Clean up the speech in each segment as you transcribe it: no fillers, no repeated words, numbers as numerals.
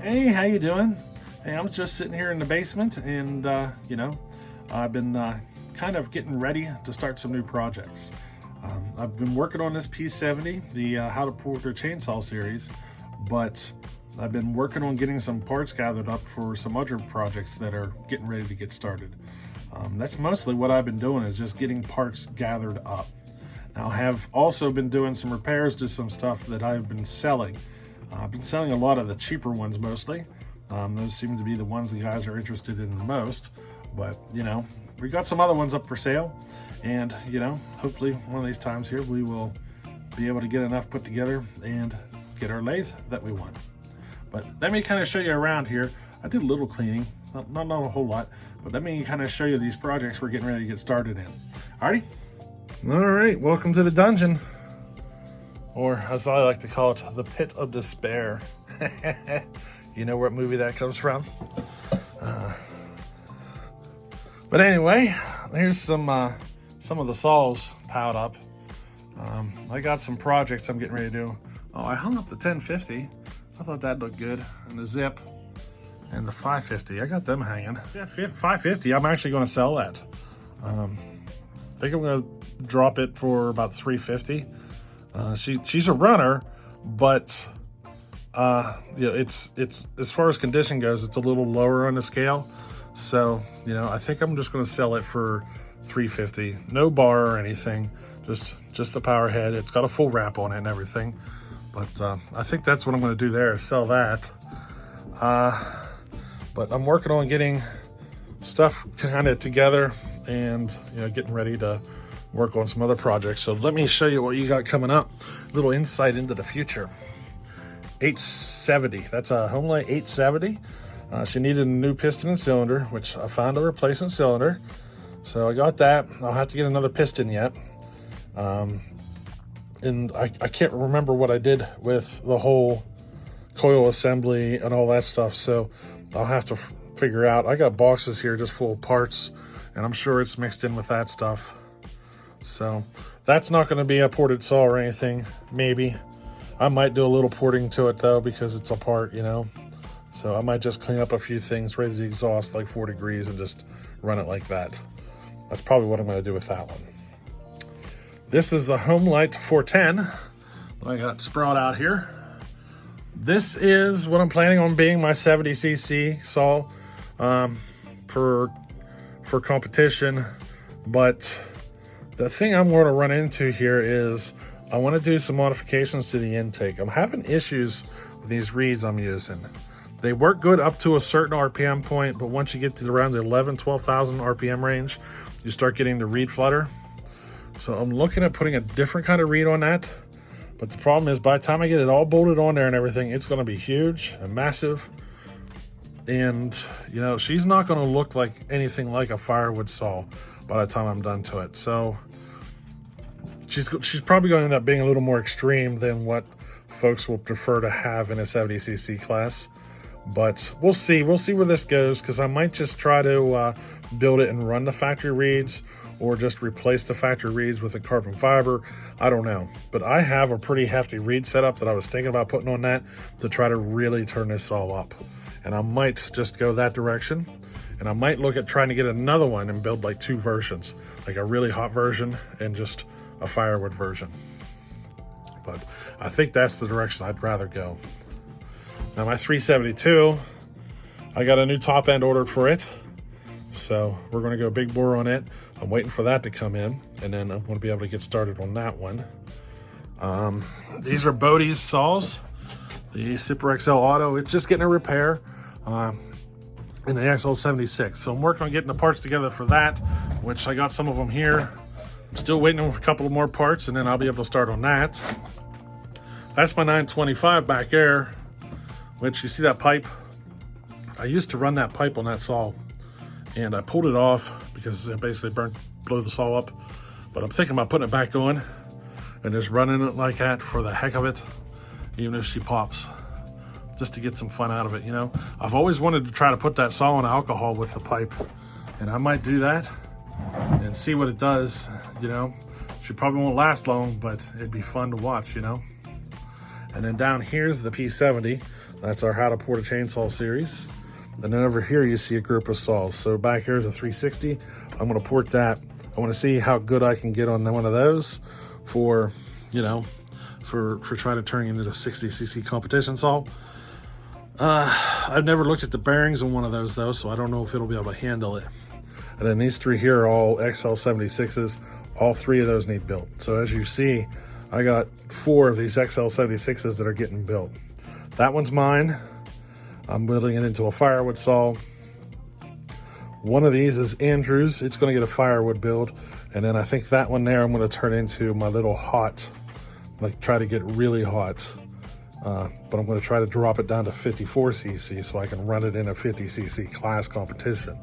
Hey, how you doing? Hey, I'm just sitting here in the basement, and I've been kind of getting ready to start some new projects. I've been working on this P70, the How to Porter Chainsaw series, but I've been working on getting some parts gathered up for some other projects that are getting ready to get started. That's mostly what I've been doing, is just getting parts gathered up. Now, I have also been doing some repairs to some stuff that I've been selling. I've been selling a lot of the cheaper ones mostly. Those seem to be the ones the guys are interested in the most. But, we got some other ones up for sale. And, hopefully one of these times here we will be able to get enough put together and get our lathe that we want. But let me kind of show you around here. I did a little cleaning, not a whole lot, but let me kind of show you these projects we're getting ready to get started in. Alrighty? All right, welcome to the dungeon. Or as I like to call it, the Pit of Despair. You know what movie that comes from? But anyway, here's some of the saws piled up. I got some projects I'm getting ready to do. Oh, I hung up the 1050. I thought that looked good. And the Zip and the 550. I got them hanging. Yeah, 550, I'm actually going to sell that. I think I'm going to drop it for about $350. She's a runner, but it's as far as condition goes, it's a little lower on the scale. So I think I'm just going to sell it for $350. No bar or anything, just the power head. It's got a full wrap on it and everything. But I think that's what I'm going to do there, is sell that. But I'm working on getting stuff kind of together and getting ready to work on some other projects. So let me show you what you got coming up. A little insight into the future. 870, that's a Homelite 870. She needed a new piston and cylinder, which I found a replacement cylinder. So I got that. I'll have to get another piston yet. And I can't remember what I did with the whole coil assembly and all that stuff. So I'll have to figure out. I got boxes here just full of parts, and I'm sure it's mixed in with that stuff. So that's not going to be a ported saw or anything. Maybe I might do a little porting to it though, because it's a part, so I might just clean up a few things, raise the exhaust like 4 degrees and just run it like that. That's probably what I'm going to do with that one. This is a Homelite 410 that I got sprawled out here. This is what I'm planning on being my 70cc saw for competition. But the thing I'm going to run into here is I want to do some modifications to the intake. I'm having issues with these reeds I'm using. They work good up to a certain RPM point, but once you get to around the 12,000 RPM range, you start getting the reed flutter. So I'm looking at putting a different kind of reed on that. But the problem is, by the time I get it all bolted on there and everything, it's going to be huge and massive. And, she's not going to look like anything like a firewood saw by the time I'm done to it. So she's probably going to end up being a little more extreme than what folks will prefer to have in a 70cc class. But we'll see where this goes, because I might just try to build it and run the factory reeds, or just replace the factory reeds with a carbon fiber. I don't know. But I have a pretty hefty reed setup that I was thinking about putting on that to try to really turn this saw up. And I might just go that direction. And I might look at trying to get another one and build like 2 versions, like a really hot version and just a firewood version. But I think that's the direction I'd rather go. Now my 372, I got a new top end ordered for it. So we're going to go big bore on it. I'm waiting for that to come in, and then I'm going to be able to get started on that one. These are Bodie's saws, the Super XL Auto. It's just getting a repair in the XL76. So I'm working on getting the parts together for that, which I got some of them here. I'm still waiting on a couple of more parts, and then I'll be able to start on that. That's my 925 back there, which you see that pipe. I used to run that pipe on that saw, and I pulled it off because it basically blew the saw up. But I'm thinking about putting it back on and just running it like that for the heck of it, even if she pops, just to get some fun out of it, I've always wanted to try to put that saw on alcohol with the pipe, and I might do that and see what it does, She probably won't last long, but it'd be fun to watch, And then down here's the P70. That's our How to Port a Chainsaw series. And then over here you see a group of saws. So back here is a 360. I'm gonna port that. I wanna see how good I can get on one of those for, you know, for trying to turn it into a 60cc competition saw. I've never looked at the bearings on one of those though, so I don't know if it'll be able to handle it. And then these three here are all XL76s. All three of those need built. So as you see, I got 4 of these XL76s that are getting built. That one's mine. I'm building it into a firewood saw. One of these is Andrew's. It's gonna get a firewood build. And then I think that one there I'm gonna turn into my little hot, like try to get really hot. But I'm gonna try to drop it down to 54cc so I can run it in a 50cc class competition.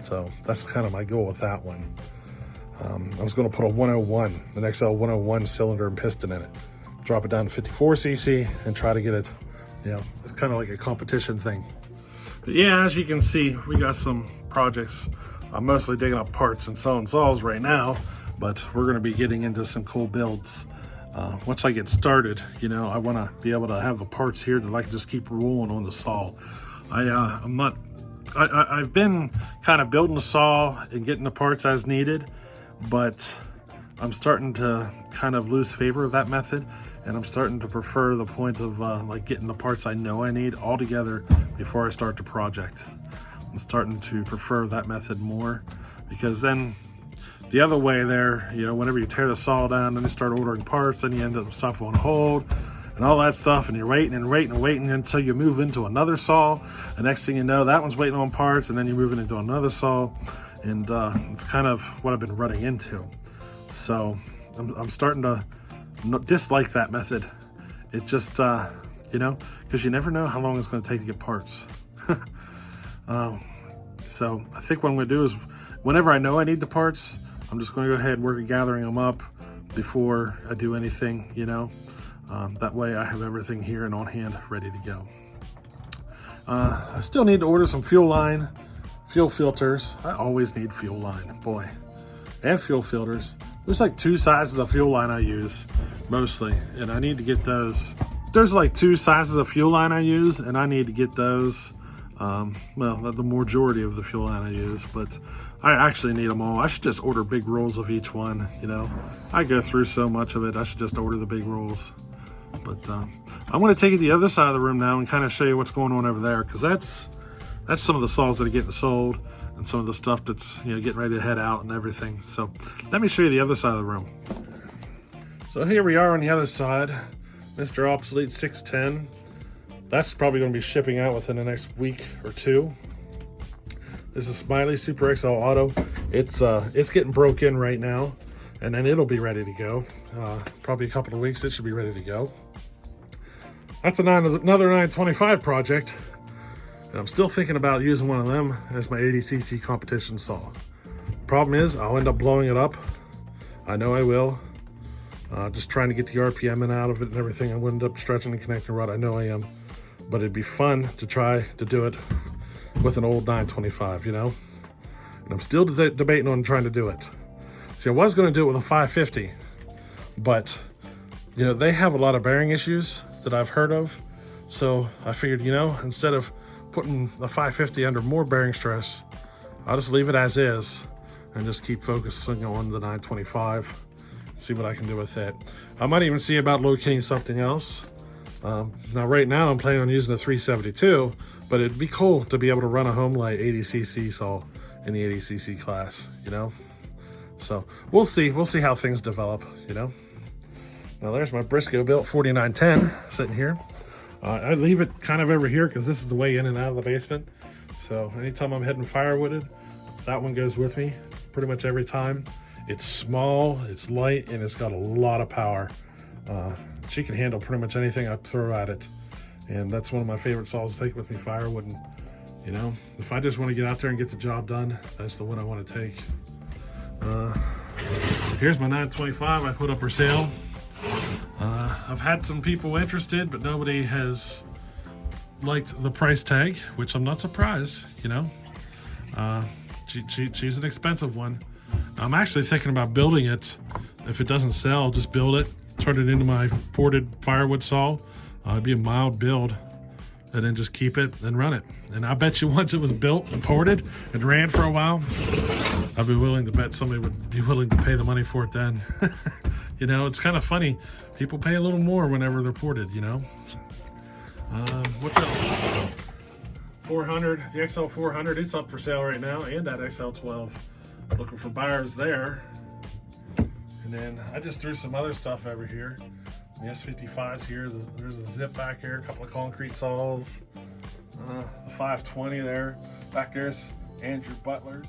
So that's kind of my goal with that one. I was gonna put a 101, an XL 101 cylinder and piston in it. Drop it down to 54cc and try to get it, you know, it's kind of like a competition thing. But yeah, as you can see, we got some projects. I'm mostly digging up parts and sewing saws right now, but we're gonna be getting into some cool builds. Once I get started, you know, I wanna be able to have the parts here that I can just keep rolling on the saw. I've been kind of building the saw and getting the parts as needed, but I'm starting to kind of lose favor of that method, and I'm starting to prefer the point of like getting the parts I know I need all together before I start the project. I'm starting to prefer that method more, because then the other way there, you know, whenever you tear the saw down, then you start ordering parts, then you end up with stuff on hold and all that stuff, and you're waiting and waiting and waiting until you move into another saw. The next thing you know, that one's waiting on parts, and then you're moving into another saw, and it's kind of what I've been running into. So I'm starting to dislike that method. It just, you know, because you never know how long it's going to take to get parts. So I think what I'm going to do is, whenever I know I need the parts, I'm just going to go ahead and work at gathering them up before I do anything, you know. That way I have everything here and on hand ready to go. I still need to order some fuel line, fuel filters. I always need fuel line, boy, and fuel filters. There's like 2 sizes of fuel line I use mostly, and I need to get those. There's like 2 sizes of fuel line I use, and I need to get those. Well, the majority of the fuel line I use, but I actually need them all. I should just order big rolls of each one, you know. I go through so much of it, I should just order the big rolls. But I'm going to take it to the other side of the room now and kind of show you what's going on over there, because that's some of the saws that are getting sold and some of the stuff that's, you know, getting ready to head out and everything. So let me show you the other side of the room. So here we are on the other side, Mr. Obsolete 610. That's probably going to be shipping out within the next week or 2. This is Smiley Super XL Auto. It's getting broke in right now, and then it'll be ready to go. Probably a couple of weeks, it should be ready to go. That's another 925 project, and I'm still thinking about using one of them as my 80cc competition saw. Problem is, I'll end up blowing it up. I know I will. Just trying to get the RPM in out of it and everything. I will end up stretching the connecting rod. I know I am. But it'd be fun to try to do it with an old 925, you know? And I'm still debating on trying to do it. See, I was going to do it with a 550, but, you know, they have a lot of bearing issues that I've heard of. So I figured, you know, instead of putting the 550 under more bearing stress, I'll just leave it as is and just keep focusing on the 925, see what I can do with it. I might even see about locating something else. Now right now I'm planning on using the 372, but it'd be cool to be able to run a Homelite 80cc saw in the 80cc class, you know? So we'll see how things develop, you know? Now there's my Briscoe built 4910 sitting here. I leave it kind of over here because this is the way in and out of the basement. So anytime I'm heading firewooded, that one goes with me pretty much every time. It's small, it's light, and it's got a lot of power. She can handle pretty much anything I throw at it. And that's one of my favorite saws to take with me firewood. And, you know, if I just want to get out there and get the job done, that's the one I want to take. Here's my 925 I put up for sale. I've had some people interested, but nobody has liked the price tag, which I'm not surprised, you know. She's an expensive one. I'm actually thinking about building it. If it doesn't sell, just build it, turn it into my ported firewood saw. It'd be a mild build. and then just keep it and run it. And I bet you once it was built and ported and ran for a while, I'd be willing to bet somebody would be willing to pay the money for it then. You know, it's kind of funny. People pay a little more whenever they're ported, you know. What else? 400, the XL 400, it's up for sale right now, and that XL 12. Looking for buyers there. And then I just threw some other stuff over here. The S55's here. There's a zip back here, a couple of concrete saws. The 520 there. Back there's Andrew Butler's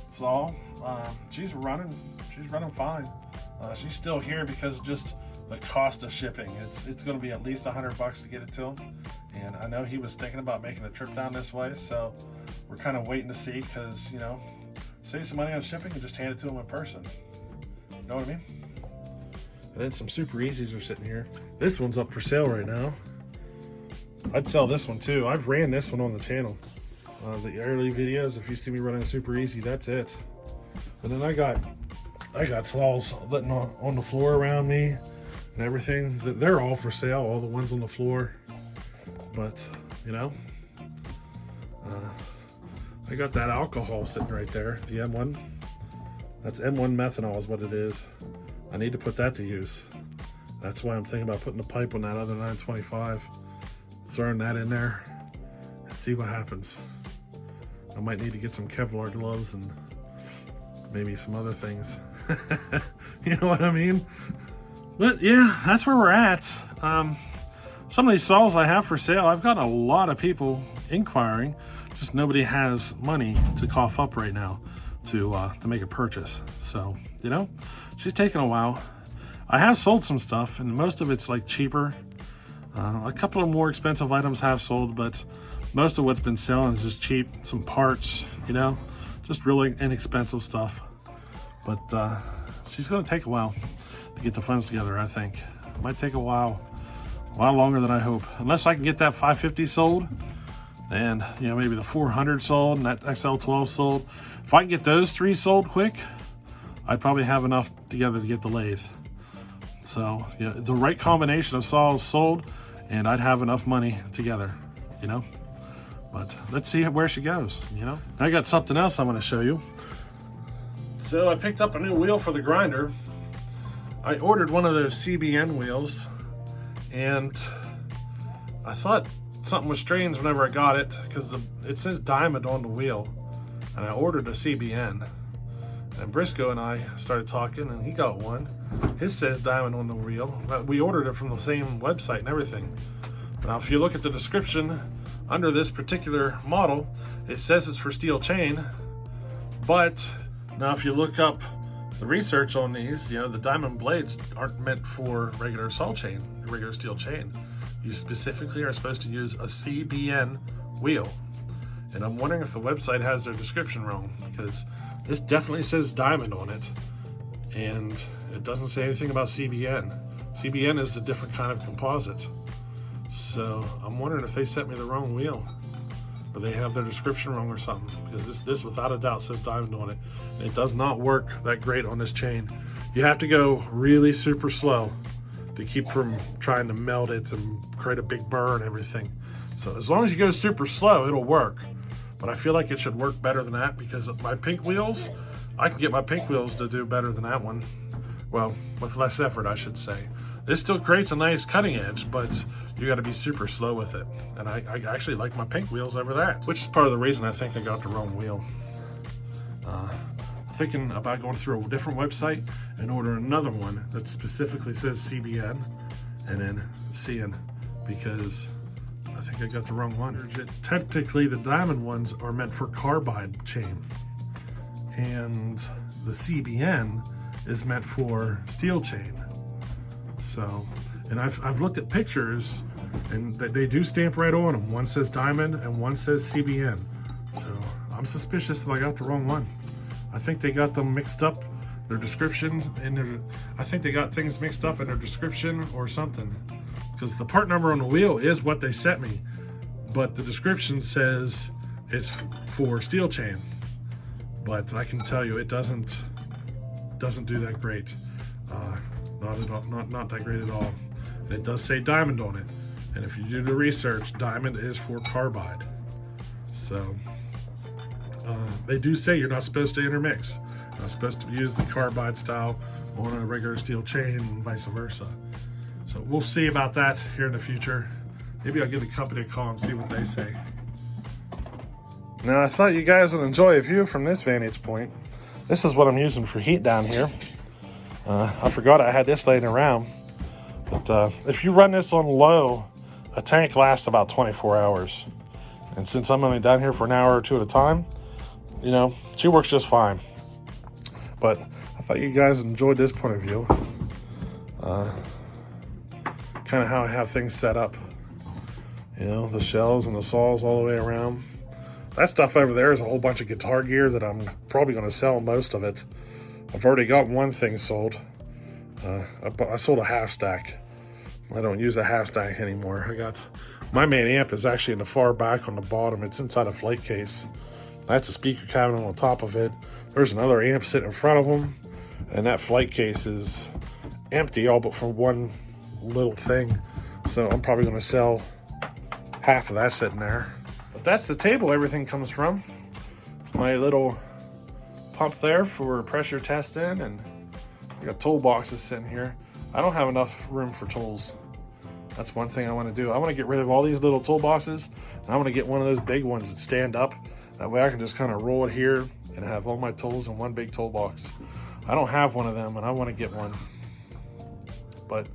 saw. She's running fine. She's still here because of just the cost of shipping. It's going to be at least $100 to get it to him. And I know he was thinking about making a trip down this way, so we're kind of waiting to see, because, you know, save some money on shipping and just hand it to him in person. You know what I mean? And then some Super Easies are sitting here. This one's up for sale right now. I'd sell this one too. I've ran this one on the channel. The early videos, if you see me running a Super Easy, that's it. And then I got saws letting on the floor around me and everything. They're all for sale, all the ones on the floor. But, you know, I got that alcohol sitting right there, the M1. That's M1 methanol is what it is. I need to put that to use. That's why I'm thinking about putting a pipe on that other 925, throwing that in there, and see what happens. I might need to get some Kevlar gloves and maybe some other things. You know what I mean? But yeah, that's where we're at. Some of these saws I have for sale, I've got a lot of people inquiring. Just nobody has money to cough up right now to make a purchase. So, you know, she's taking a while. I have sold some stuff, and most of it's like cheaper. A couple of more expensive items have sold, but most of what's been selling is just cheap. Some parts, you know, just really inexpensive stuff. But she's going to take a while to get the funds together, I think. It might take a while longer than I hope. Unless I can get that 550 sold, and, you know, maybe the 400 sold and that XL12 sold. If I can get those three sold quick, I'd probably have enough together to get the lathe. So, yeah, the right combination of saws sold, and I'd have enough money together, you know. But let's see where she goes, you know. I got something else I want to show you. So I picked up a new wheel for the grinder. I ordered one of those CBN wheels, and I thought something was strange whenever I got it, because it says Diamond on the wheel, and I ordered a CBN. And Briscoe and I started talking, and he got one. His says Diamond on the wheel. We ordered it from the same website and everything. Now, if you look at the description under this particular model, it says it's for steel chain. But now, if you look up the research on these, you know, the diamond blades aren't meant for regular saw chain, regular steel chain. You specifically are supposed to use a CBN wheel. And I'm wondering if the website has their description wrong, because this definitely says Diamond on it, and it doesn't say anything about CBN. CBN is a different kind of composite. So I'm wondering if they sent me the wrong wheel, or they have their description wrong or something, because this without a doubt says Diamond on it. And it does not work that great on this chain. You have to go really super slow to keep from trying to melt it and create a big burr and everything. So as long as you go super slow, it'll work. But I feel like it should work better than that, because my pink wheels, I can get my pink wheels to do better than that one. Well, with less effort, I should say. This still creates a nice cutting edge, but you gotta be super slow with it. And I actually like my pink wheels over that, which is part of the reason I think I got the wrong wheel. Thinking about going through a different website and order another one that specifically says CBN and then CN, because I think I got the wrong one. Technically, the diamond ones are meant for carbide chain, and the CBN is meant for steel chain. So, and I've looked at pictures, and they do stamp right on them. One says diamond and one says CBN. So I'm suspicious that I got the wrong one. I think they got them mixed up, their description, and I think they got things mixed up in their description or something. Because the part number on the wheel is what they sent me, but the description says it's for steel chain. But I can tell you, it doesn't do that great. Not that great at all. And it does say Diamond on it. And if you do the research, diamond is for carbide. So they do say you're not supposed to intermix. You're not supposed to use the carbide style on a regular steel chain and vice versa. So we'll see about that here in the future. Maybe I'll give the company a call and see what they say. Now I thought you guys would enjoy a view from this vantage point. This is what I'm using for heat down here. I forgot I had this laying around. But if you run this on low, a tank lasts about 24 hours. And since I'm only down here for an hour or two at a time, you know, she works just fine. But I thought you guys enjoyed this point of view. Kind of how I have things set up. You know, the shelves and the saws all the way around. That stuff over there is a whole bunch of guitar gear that I'm probably going to sell most of it. I've already got one thing sold. I sold a half stack. I don't use a half stack anymore. My main amp is actually in the far back on the bottom. It's inside a flight case. That's a speaker cabinet on top of it. There's another amp sitting in front of them. And that flight case is empty all but for one little thing. So I'm probably going to sell half of that sitting there. But that's the table everything comes from. My little pump there for pressure testing, and I got toolboxes sitting here. I don't have enough room for tools. That's one thing I want to do. I want to get rid of all these little toolboxes, and I want to get one of those big ones that stand up. That way I can just kind of roll it here and have all my tools in one big toolbox. I don't have one of them, and I want to get one. But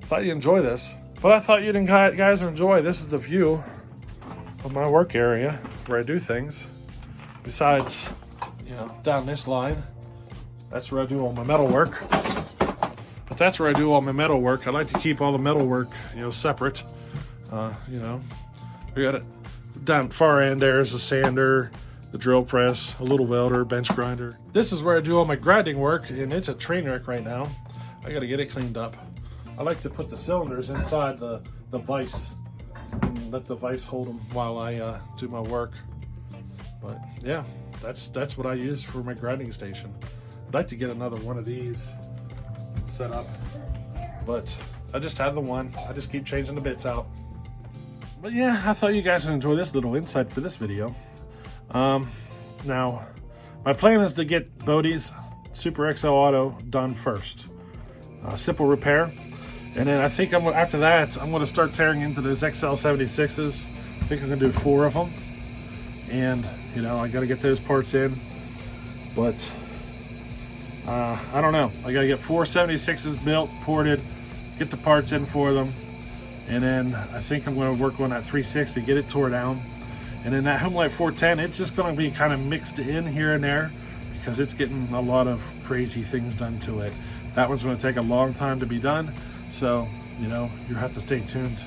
I thought you'd enjoy this. But I thought you'd guys enjoy. This is the view of my work area where I do things. Besides, you know, down this line, that's where I do all my metal work. But that's where I do all my metal work. I like to keep all the metal work, you know, separate. You know, we got it down far end. There's a sander, the drill press, a little welder, bench grinder. This is where I do all my grinding work, and it's a train wreck right now. I got to get it cleaned up. I like to put the cylinders inside the vise and let the vise hold them while I do my work. But yeah, that's what I use for my grinding station. I'd like to get another one of these set up, but I just have the one. I just keep changing the bits out. But yeah, I thought you guys would enjoy this little insight for this video. Now, my plan is to get Bode's Super XL Auto done first. Simple repair. And then I think after that, I'm going to start tearing into those XL76s. I think I'm going to do 4 of them. And, you know, I got to get those parts in. But, I don't know. I got to get 4 76s built, ported, get the parts in for them. And then I think I'm going to work on that 360, get it tore down. And then that Homelite 410, it's just going to be kind of mixed in here and there because it's getting a lot of crazy things done to it. That one's going to take a long time to be done. So, you know, you have to stay tuned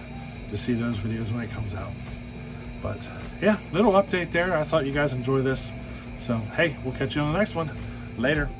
to see those videos when it comes out. But yeah, little update there. I thought you guys enjoy this. So, hey, we'll catch you on the next one. Later.